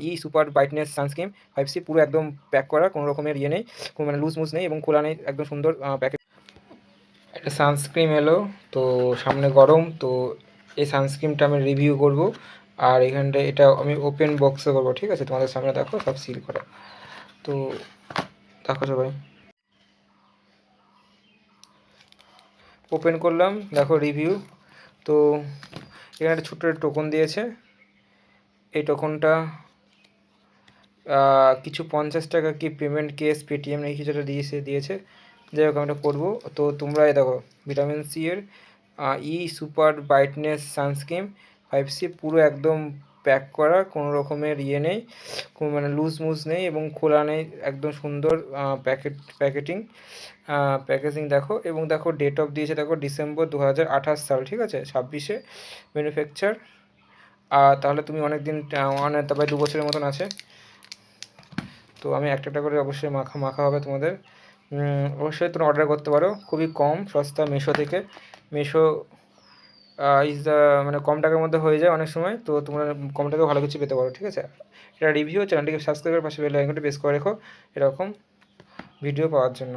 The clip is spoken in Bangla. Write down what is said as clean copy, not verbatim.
ই সুপার ব্রাইটনেস সানস্ক্রিন 5C, পুরো একদম প্যাক করা, কোনো রকমের ইয়ে নেই, কোনো মানে লুজ মুজ নেই এবং খোলা নেই, একদম সুন্দর প্যাকেট। একটা সানস্ক্রিন এলো, তো সামনে গরম, তো এই সানস্ক্রিনটা আমি রিভিউ করব। আর এখানটায় এটা আমি ওপেন বক্সে করবো, ঠিক আছে? তোমাদের সামনে দেখো সব সিল করা। তো দেখো সবাই, ওপেন করলাম, দেখো রিভিউ। তো এখানে একটা ছোট্ট টোকন দিয়েছে, এই টোকনটা কিছু 50 টাকা কি পেমেন্ট কেস পেটিএম এই কিছুটা দিয়েছে। যাই হোক আমি এটা করবো। তো তোমরা দেখো ভিটামিন সি এর ই সুপার ব্রাইটনেস সানস্ক্রিন 5C, পুরো একদম প্যাক করা, কোনো রকমের ইয়ে নেই, কোনো মানে লুজ মুজ নেই এবং খোলা নেই, একদম সুন্দর প্যাকেজিং দেখো। এবং দেখো ডেট অফ দিয়েছে, দেখো ডিসেম্বর 2028 সাল, ঠিক আছে? 26-এ ম্যানুফ্যাকচার। তাহলে তুমি অনেক দিন, তারপরে 2 বছরের মতন আছে। তো আমি একটা করে অবশ্যই মাখা হবে তোমাদের। অবশ্যই তোমরা অর্ডার করতে পারো, খুবই কম সস্তা মিশো থেকে। মিশো ইজ দ্য মানে কম টাকার মধ্যে হয়ে যায় অনেক সময়, তো তোমরা কম টাকায় ভালো কিছু পেতে পারো, ঠিক আছে? এটা রিভিউ, চ্যানেলটিকে সাবস্ক্রাইব করে পাশে বেল আইকনটি প্রেস করে রেখো এরকম ভিডিও পাওয়ার জন্য।